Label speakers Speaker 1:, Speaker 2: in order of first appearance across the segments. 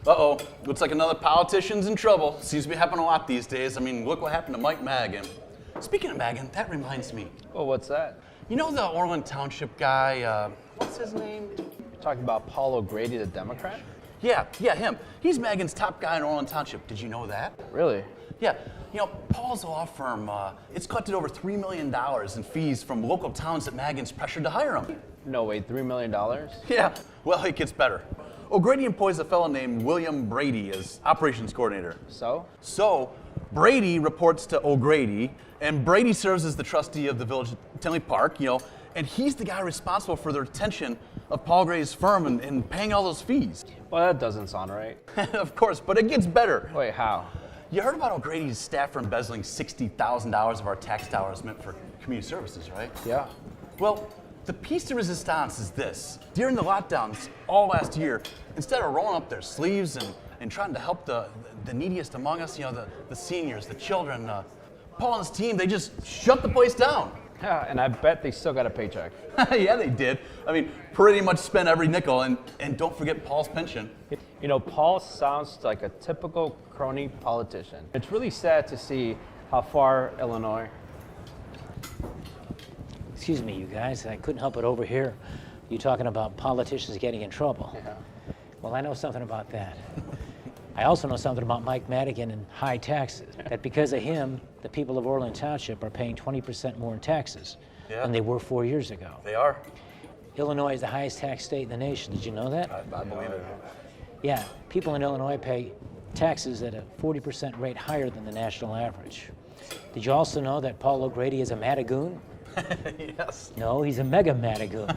Speaker 1: Uh-oh, looks like another politician's in trouble. Seems to be happening a lot these days. I mean, look what happened to Mike Madigan. Speaking of Madigan, that reminds me.
Speaker 2: Oh, what's that?
Speaker 1: You know the Orland Township guy, what's his name?
Speaker 2: You're talking about Paul O'Grady, the Democrat?
Speaker 1: Yeah, him. He's Madigan's top guy in Orland Township. Did you know that?
Speaker 2: Really?
Speaker 1: Yeah, you know, Paul's law firm, it's collected over $3 million in fees from local towns that Madigan's pressured to hire him.
Speaker 2: No, wait, $3 million?
Speaker 1: Yeah, well, it gets better. O'Grady employs a fellow named William Brady as operations coordinator. So, Brady reports to O'Grady, and Brady serves as the trustee of the village of Tinley Park, you know, and he's the guy responsible for the retention of Paul O'Grady's firm and paying all those fees.
Speaker 2: Well, that doesn't sound right.
Speaker 1: Of course, but it gets better.
Speaker 2: Wait, how?
Speaker 1: You heard about O'Grady's staff for embezzling $60,000 of our tax dollars meant for community services, right?
Speaker 2: Yeah.
Speaker 1: Well, the piece de resistance is this. During the lockdowns all last year, instead of rolling up their sleeves and trying to help the neediest among us, you know, the seniors, the children, Paul and his team, they just shut the place down.
Speaker 2: Yeah, and I bet they still got a paycheck.
Speaker 1: Yeah, they did. I mean, pretty much spent every nickel, and don't forget Paul's pension.
Speaker 2: You know, Paul sounds like a typical crony politician. It's really sad to see how far Illinois...
Speaker 3: Excuse me, you guys, I couldn't help it over here. You talking about politicians getting in trouble.
Speaker 2: Yeah.
Speaker 3: Well, I know something about that. I also know something about Mike Madigan and high taxes. That because of him, the people of Orland Township are paying 20% more in taxes than they were 4 years ago.
Speaker 1: They are.
Speaker 3: Illinois is the highest tax state in the nation. Did you know that?
Speaker 1: I believe it.
Speaker 3: Yeah, people in Illinois pay taxes at a 40% rate higher than the national average. Did you also know that Paul O'Grady is a Madigoon?
Speaker 1: Yes.
Speaker 3: No, he's a mega Madigoon.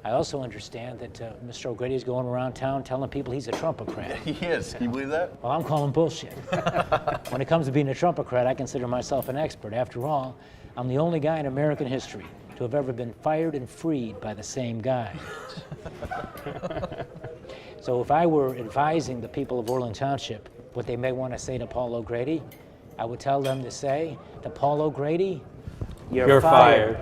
Speaker 3: I also understand that Mr. O'Grady is going around town telling people he's a Trumpocrat.
Speaker 1: He is. Can you believe that?
Speaker 3: Well, I'm calling bullshit. When it comes to being a Trumpocrat, I consider myself an expert. After all, I'm the only guy in American history to have ever been fired and freed by the same guy. So if I were advising the people of Orland Township what they may want to say to Paul O'Grady, I would tell them to say to Paul O'Grady, you're fired.